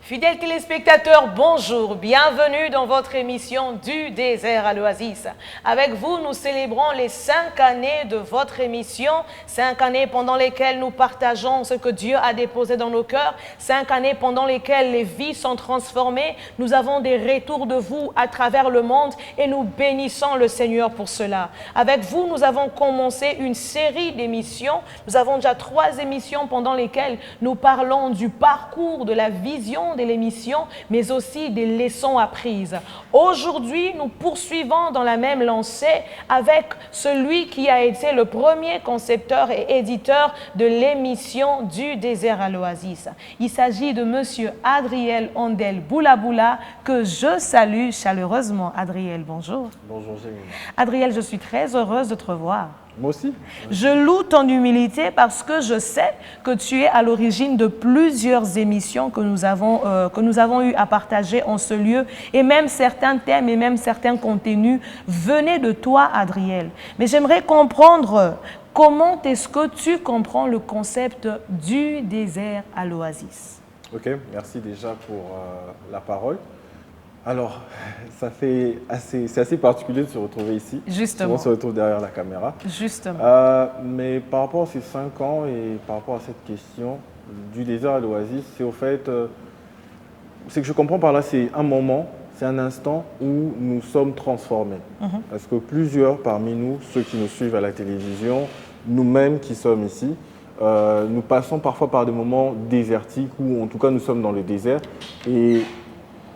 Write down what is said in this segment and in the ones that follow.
Fidèles téléspectateurs, bonjour, bienvenue dans votre émission du désert à l'Oasis. Avec vous, nous célébrons les 5 années de votre émission, 5 années pendant lesquelles nous partageons ce que Dieu a déposé dans nos cœurs, 5 années pendant lesquelles les vies sont transformées. Nous avons des retours de vous à travers le monde et nous bénissons le Seigneur pour cela. Avec vous, nous avons commencé une série d'émissions. Nous avons déjà 3 émissions pendant lesquelles nous parlons du parcours, de la vision de l'émission, mais aussi des leçons apprises. Aujourd'hui, nous poursuivons dans la même lancée avec celui qui a été le premier concepteur et éditeur de l'émission du désert à l'Oasis. Il s'agit de Monsieur Adriel Ondel Boulaboula, que je salue chaleureusement. Adriel, bonjour. Bonjour, Jérémy. Adriel, je suis très heureuse de te revoir. Moi aussi. Je loue ton humilité parce que je sais que tu es à l'origine de plusieurs émissions que nous avons eu à partager en ce lieu, et même certains thèmes et même certains contenus venaient de toi, Adriel. Mais j'aimerais comprendre comment est-ce que tu comprends le concept du désert à l'Oasis. Ok, merci déjà pour la parole. Alors, c'est assez particulier de se retrouver ici. Justement. On se retrouve derrière la caméra. Justement. Mais par rapport à ces 5 ans et par rapport à cette question du désert à l'Oasis, c'est au fait, ce que je comprends par là, c'est un moment, c'est un instant où nous sommes transformés. Parce que plusieurs parmi nous, ceux qui nous suivent à la télévision, nous-mêmes qui sommes ici, nous passons parfois par des moments désertiques où en tout cas nous sommes dans le désert. Et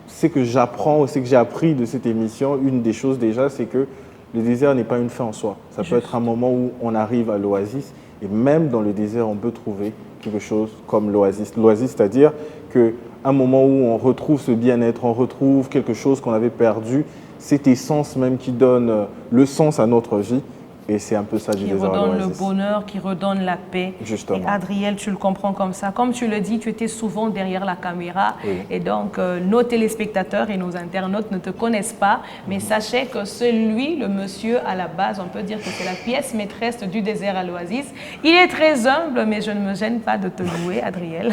ce que j'apprends, ce que j'ai appris de cette émission, une des choses déjà, c'est que le désert n'est pas une fin en soi. Ça peut être un moment où on arrive à l'oasis, et même dans le désert, on peut trouver quelque chose comme l'oasis. L'oasis, c'est-à-dire qu'un moment où on retrouve ce bien-être, on retrouve quelque chose qu'on avait perdu, cette essence même qui donne le sens à notre vie. Et c'est un peu ça du désert à l'oasis. Qui redonne le bonheur, qui redonne la paix. Justement. Et Adriel, tu le comprends comme ça. Comme tu le dis, tu étais souvent derrière la caméra. Oui. Et donc, nos téléspectateurs et nos internautes ne te connaissent pas. Mais sachez que celui, le monsieur, à la base, on peut dire que c'est la pièce maîtresse du désert à l'Oasis. Il est très humble, mais je ne me gêne pas de te louer, Adriel.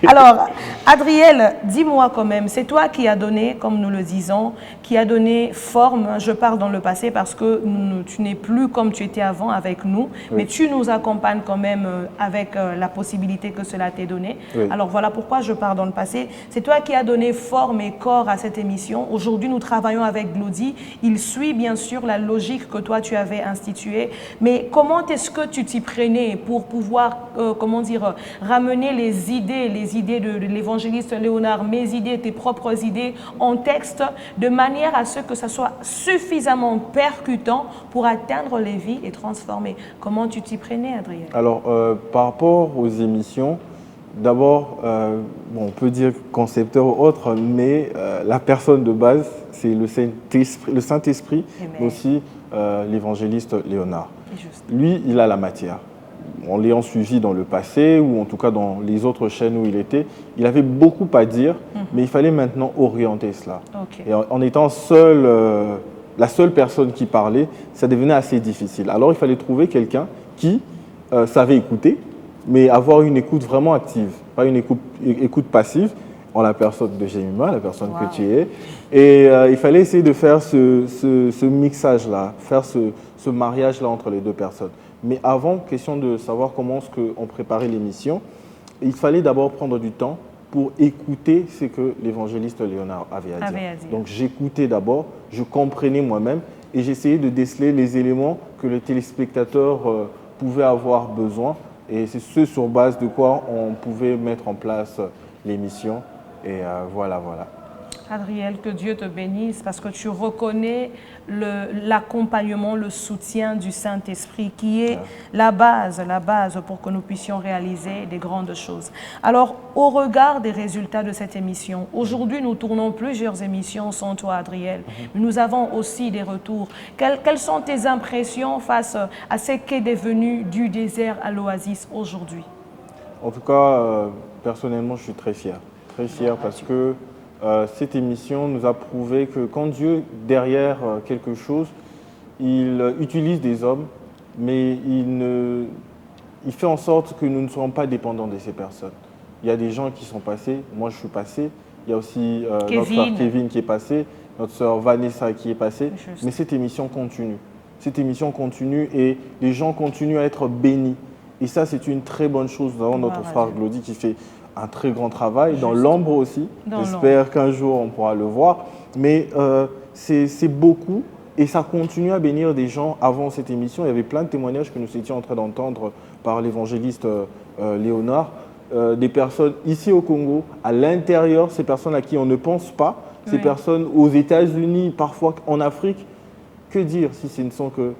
Alors, Adriel, dis-moi quand même, c'est toi qui as donné, comme nous le disons, qui a donné forme. Je parle dans le passé parce que tu n'es plus comme tu étais avant avec nous, mais tu nous accompagnes quand même avec la possibilité que cela t'ait donné. Oui. Alors voilà pourquoi je pars dans le passé. C'est toi qui as donné forme et corps à cette émission. Aujourd'hui, nous travaillons avec Glody. Il suit bien sûr la logique que toi tu avais instituée, mais comment est-ce que tu t'y prenais pour pouvoir, ramener les idées de l'évangéliste Léonard, mes idées, tes propres idées en texte, de manière à ce que ça soit suffisamment percutant pour atteindre les vies et transformer. Comment tu t'y prenais, Adrien? Alors, par rapport aux émissions, d'abord, on peut dire concepteur ou autre, mais la personne de base, c'est le Saint-Esprit, mais aussi l'évangéliste Léonard. Lui, il a la matière. En l'ayant suivi dans le passé, ou en tout cas dans les autres chaînes où il était, il avait beaucoup à dire, mais il fallait maintenant orienter cela. Okay. Et en étant la seule personne qui parlait, ça devenait assez difficile. Alors il fallait trouver quelqu'un qui savait écouter, mais avoir une écoute vraiment active, pas une écoute passive, en la personne de Jemima, la personne que tu es. Et il fallait essayer de faire ce mixage-là, faire ce mariage-là entre les deux personnes. Mais avant, question de savoir comment on préparait l'émission, il fallait d'abord prendre du temps pour écouter ce que l'évangéliste Léonard avait à dire. Donc j'écoutais d'abord, je comprenais moi-même et j'essayais de déceler les éléments que le téléspectateur pouvait avoir besoin. Et c'est ce sur base de quoi on pouvait mettre en place l'émission. Et voilà. Adriel, que Dieu te bénisse parce que tu reconnais l'accompagnement, le soutien du Saint-Esprit qui est la base pour que nous puissions réaliser des grandes choses. Alors, au regard des résultats de cette émission, aujourd'hui nous tournons plusieurs émissions sans toi, Adriel. Nous avons aussi des retours. Quelles sont tes impressions face à ce qu'est devenu du désert à l'Oasis aujourd'hui? En tout cas, personnellement, je suis très fier. Très fier parce que cette émission nous a prouvé que quand Dieu, derrière quelque chose, il utilise des hommes, mais il fait en sorte que nous ne serons pas dépendants de ces personnes. Il y a des gens qui sont passés, moi je suis passé, il y a aussi notre Kevin. frère Kevin qui est passé, notre sœur Vanessa qui est passée, Juste. mais cette émission continue. Cette émission continue et les gens continuent à être bénis. Et ça, c'est une très bonne chose. Nous avons notre frère Glody qui fait un très grand travail, dans l'ombre aussi. J'espère qu'un jour on pourra le voir. Mais c'est beaucoup et ça continue à bénir des gens. Avant cette émission, il y avait plein de témoignages que nous étions en train d'entendre par l'évangéliste Léonard. Des personnes ici au Congo, à l'intérieur, ces personnes à qui on ne pense pas, ces personnes aux États-Unis, parfois en Afrique. Que dire si ce ne sont que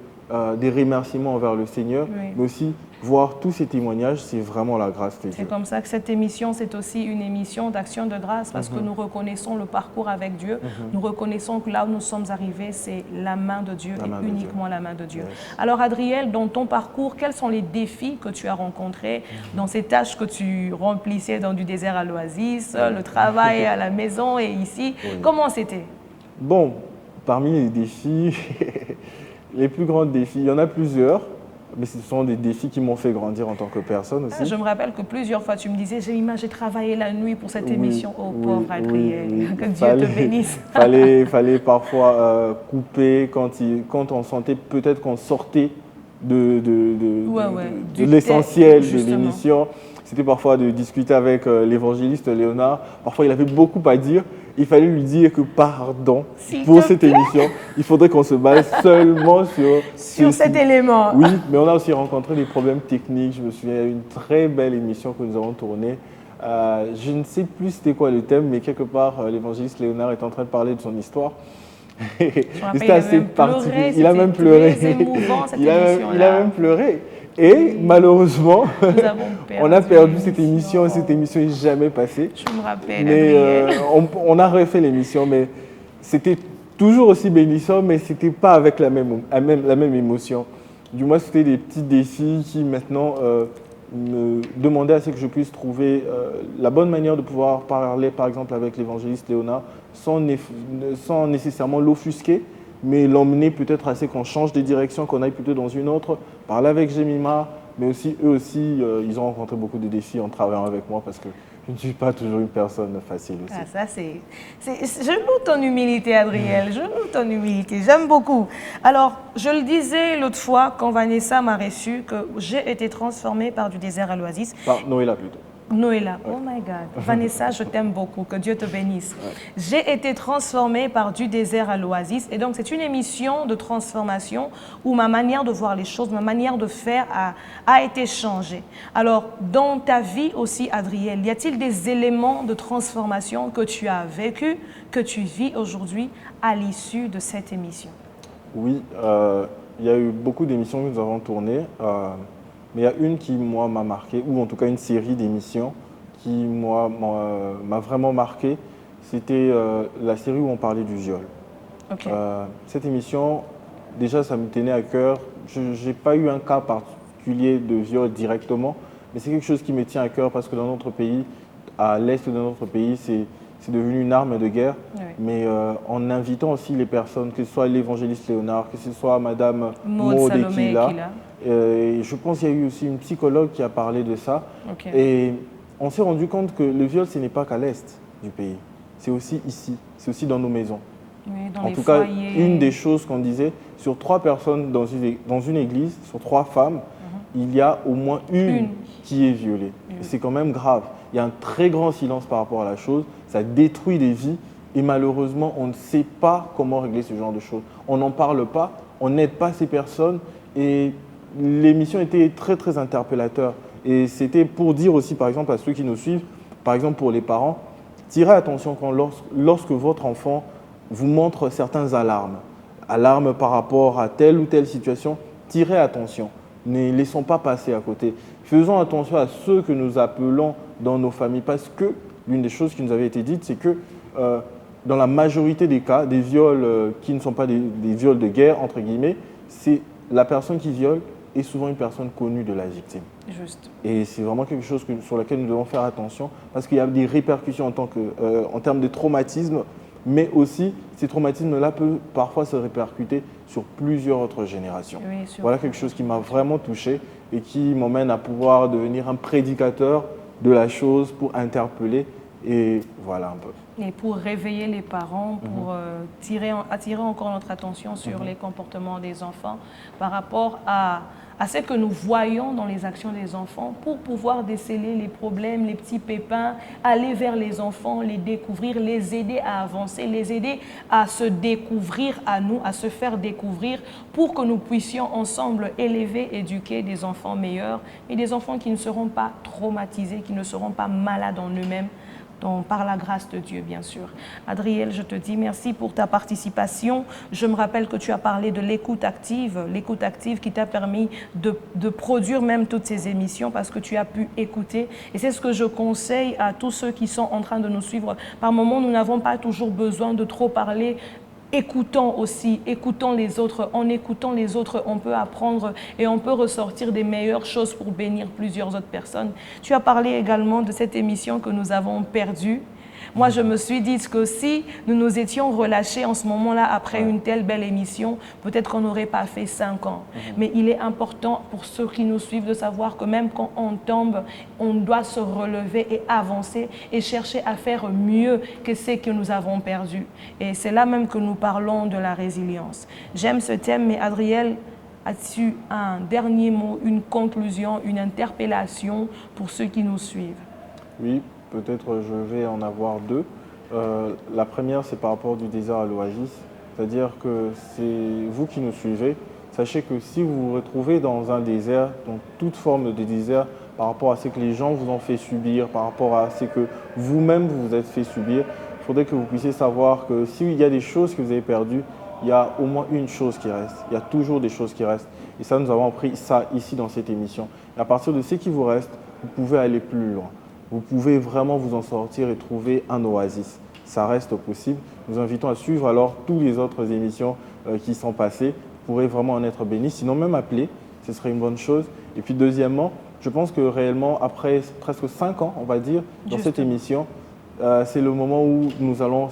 des remerciements envers le Seigneur, mais aussi voir tous ces témoignages, c'est vraiment la grâce de Dieu. C'est comme ça que cette émission, c'est aussi une émission d'action de grâce parce que nous reconnaissons le parcours avec Dieu. Nous reconnaissons que là où nous sommes arrivés, c'est la main de Dieu et uniquement la main de Dieu. Alors Adriel, dans ton parcours, quels sont les défis que tu as rencontrés dans ces tâches que tu remplissais dans du désert à l'oasis, le travail à la maison et ici? Comment c'était? Bon, parmi les défis, les plus grands défis, il y en a plusieurs. Mais ce sont des défis qui m'ont fait grandir en tant que personne aussi. Je me rappelle que plusieurs fois, tu me disais, j'ai travaillé la nuit pour cette émission. Oh, pauvre Adriel, que Dieu te bénisse. Fallait parfois couper quand on sentait peut-être qu'on sortait de l'essentiel de l'émission. C'était parfois de discuter avec l'évangéliste Léonard. Parfois, il avait beaucoup à dire. Il fallait lui dire que pardon pour cette émission. Il faudrait qu'on se base seulement sur cet élément. Oui, mais on a aussi rencontré des problèmes techniques. Je me souviens, il y a eu une très belle émission que nous avons tournée. Je ne sais plus c'était quoi le thème, mais quelque part, l'évangéliste Léonard est en train de parler de son histoire. C'était assez particulier. Il a même pleuré. Il a même pleuré. Et malheureusement, on a perdu cette émission et cette émission n'est jamais passée. Je me rappelle. Mais on a refait l'émission, mais c'était toujours aussi bénissant, mais ce n'était pas avec la même émotion. Du moins, c'était des petits défis qui maintenant me demandaient à ce que je puisse trouver la bonne manière de pouvoir parler, par exemple, avec l'évangéliste Léonard, sans nécessairement l'offusquer, mais l'emmener peut-être à ce qu'on change de direction, qu'on aille plutôt dans une autre, parler avec Jemima, mais aussi eux aussi, ils ont rencontré beaucoup de défis en travaillant avec moi parce que je ne suis pas toujours une personne facile aussi. Ah, ça je loue ton humilité, Adriel, je loue ton humilité, j'aime beaucoup. Alors, je le disais l'autre fois quand Vanessa m'a reçu que j'ai été transformée par du désert à l'oasis. Par Noëlla plutôt. Noëlla, oh my God. Vanessa, je t'aime beaucoup, que Dieu te bénisse. J'ai été transformée par du désert à l'oasis et donc c'est une émission de transformation où ma manière de voir les choses, ma manière de faire a été changée. Alors, dans ta vie aussi, Adriel, y a-t-il des éléments de transformation que tu as vécu, que tu vis aujourd'hui à l'issue de cette émission? Oui, il y a eu beaucoup d'émissions que nous avons tournées. Mais il y a une qui, moi, m'a marqué, ou en tout cas une série d'émissions qui, moi, m'a vraiment marqué. C'était la série où on parlait du viol. Okay. Cette émission, déjà, ça me tenait à cœur. Je n'ai pas eu un cas particulier de viol directement, mais c'est quelque chose qui me tient à cœur parce que dans notre pays, à l'est de notre pays, c'est devenu une arme de guerre. Oui. Mais en invitant aussi les personnes, que ce soit l'évangéliste Léonard, que ce soit Madame Maud Ekila, je pense qu'il y a eu aussi une psychologue qui a parlé de ça. Okay. Et on s'est rendu compte que le viol, ce n'est pas qu'à l'est du pays. C'est aussi ici, c'est aussi dans nos maisons. Oui, en tout cas, une des choses qu'on disait, sur 3 personnes dans une église, sur 3 femmes, il y a au moins une qui est violée. Et c'est quand même grave. Il y a un très grand silence par rapport à la chose. Ça détruit des vies et malheureusement, on ne sait pas comment régler ce genre de choses. On n'en parle pas, on n'aide pas ces personnes et l'émission était très très interpellateur. Et c'était pour dire aussi, par exemple, à ceux qui nous suivent, par exemple pour les parents, tirez attention lorsque votre enfant vous montre certains alarmes par rapport à telle ou telle situation, tirez attention. Ne laissons pas passer à côté. Faisons attention à ceux que nous appelons dans nos familles parce que l'une des choses qui nous avait été dite, c'est que dans la majorité des cas, des viols qui ne sont pas des viols de guerre, entre guillemets, c'est la personne qui viole est souvent une personne connue de la victime. Juste. Et c'est vraiment quelque chose sur lequel nous devons faire attention parce qu'il y a des répercussions en termes de traumatisme, mais aussi ces traumatismes-là peuvent parfois se répercuter sur plusieurs autres générations. Oui, voilà quelque chose qui m'a vraiment touché et qui m'emmène à pouvoir devenir un prédicateur de la chose, pour interpeller et voilà un peu. Et pour réveiller les parents, pour attirer encore notre attention sur les comportements des enfants par rapport à ce que nous voyons dans les actions des enfants, pour pouvoir déceler les problèmes, les petits pépins, aller vers les enfants, les découvrir, les aider à avancer, les aider à se découvrir à nous, à se faire découvrir, pour que nous puissions ensemble élever, éduquer des enfants meilleurs, et des enfants qui ne seront pas traumatisés, qui ne seront pas malades en eux-mêmes, par la grâce de Dieu, bien sûr. Adriel, je te dis merci pour ta participation. Je me rappelle que tu as parlé de l'écoute active qui t'a permis de produire même toutes ces émissions parce que tu as pu écouter. Et c'est ce que je conseille à tous ceux qui sont en train de nous suivre. Par moments, nous n'avons pas toujours besoin de trop parler. Écoutons aussi, écoutons les autres. En écoutant les autres, on peut apprendre et on peut ressortir des meilleures choses pour bénir plusieurs autres personnes. Tu as parlé également de cette émission que nous avons perdue. Moi, je me suis dit que si nous nous étions relâchés en ce moment-là, après une telle belle émission, peut-être qu'on n'aurait pas fait 5 ans. Mais il est important pour ceux qui nous suivent de savoir que même quand on tombe, on doit se relever et avancer et chercher à faire mieux que ce que nous avons perdu. Et c'est là même que nous parlons de la résilience. J'aime ce thème, mais Adriel, as-tu un dernier mot, une conclusion, une interpellation pour ceux qui nous suivent? Oui. Peut-être je vais en avoir 2. La première, c'est par rapport du désert à l'oasis. C'est-à-dire que c'est vous qui nous suivez. Sachez que si vous vous retrouvez dans un désert, dans toute forme de désert, par rapport à ce que les gens vous ont fait subir, par rapport à ce que vous-même vous êtes fait subir, il faudrait que vous puissiez savoir que s'il y a des choses que vous avez perdues, il y a au moins une chose qui reste. Il y a toujours des choses qui restent. Et ça, nous avons appris ça ici dans cette émission. Et à partir de ce qui vous reste, vous pouvez aller plus loin. Vous pouvez vraiment vous en sortir et trouver un oasis. Ça reste possible. Nous invitons à suivre alors toutes les autres émissions qui sont passées. Vous pourrez vraiment en être bénis. Sinon, même appeler, ce serait une bonne chose. Et puis deuxièmement, je pense que réellement, après presque 5 ans, on va dire, dans cette émission, c'est le moment où nous allons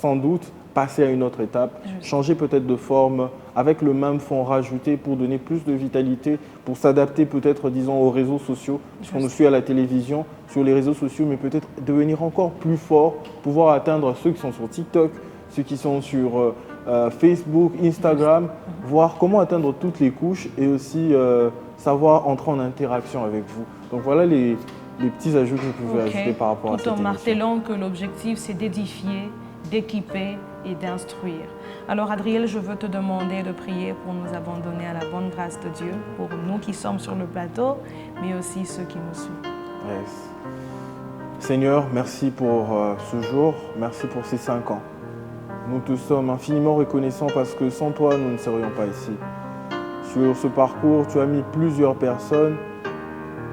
sans doute passer à une autre étape, changer peut-être de forme, avec le même fond rajouté pour donner plus de vitalité, pour s'adapter peut-être, disons, aux réseaux sociaux, parce qu'on nous suit à la télévision, sur les réseaux sociaux, mais peut-être devenir encore plus fort, pouvoir atteindre ceux qui sont sur TikTok, ceux qui sont sur Facebook, Instagram, voir comment atteindre toutes les couches et aussi savoir entrer en interaction avec vous. Donc voilà les petits ajouts que vous pouvez ajouter par rapport à cette émission. Tout en martelant que l'objectif, c'est d'édifier, d'équiper et d'instruire. Alors Adriel, je veux te demander de prier pour nous abandonner à la bonne grâce de Dieu, pour nous qui sommes sur le plateau, mais aussi ceux qui nous suivent. Yes. Seigneur, merci pour ce jour, merci pour ces 5 ans. Nous te sommes infiniment reconnaissants parce que sans toi, nous ne serions pas ici. Sur ce parcours, tu as mis plusieurs personnes.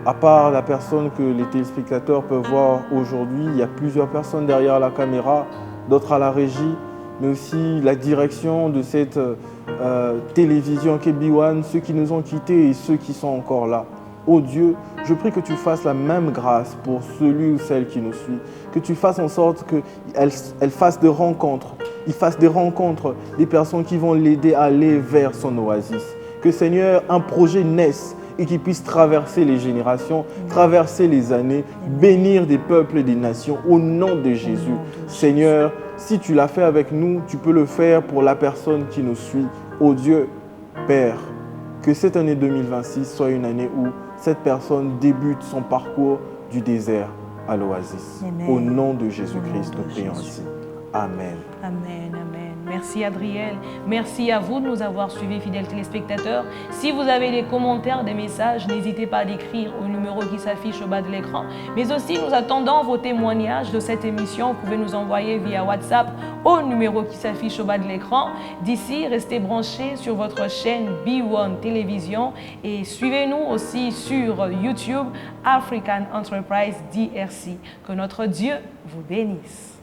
À part la personne que les téléspectateurs peuvent voir aujourd'hui, il y a plusieurs personnes derrière la caméra, d'autres à la régie, mais aussi la direction de cette télévision KB1, ceux qui nous ont quittés et ceux qui sont encore là. Oh Dieu, je prie que tu fasses la même grâce pour celui ou celle qui nous suit, que tu fasses en sorte qu'elle fasse des rencontres, il fasse des rencontres, des personnes qui vont l'aider à aller vers son oasis. Que Seigneur, un projet naisse et qu'il puisse traverser les générations, traverser les années, bénir des peuples et des nations au nom de Jésus. Seigneur, si tu l'as fait avec nous, tu peux le faire pour la personne qui nous suit. Oh Dieu, Père, que cette année 2026 soit une année où cette personne débute son parcours du désert à l'oasis. Au nom de Jésus-Christ, nous prions ainsi. Amen. Amen, amen. Merci Adriel. Merci à vous de nous avoir suivis, fidèles téléspectateurs. Si vous avez des commentaires, des messages, n'hésitez pas à l'écrire au numéro qui s'affiche au bas de l'écran. Mais aussi, nous attendons vos témoignages de cette émission. Vous pouvez nous envoyer via WhatsApp au numéro qui s'affiche au bas de l'écran. D'ici, restez branchés sur votre chaîne B1 Télévision et suivez-nous aussi sur YouTube African Enterprise DRC. Que notre Dieu vous bénisse.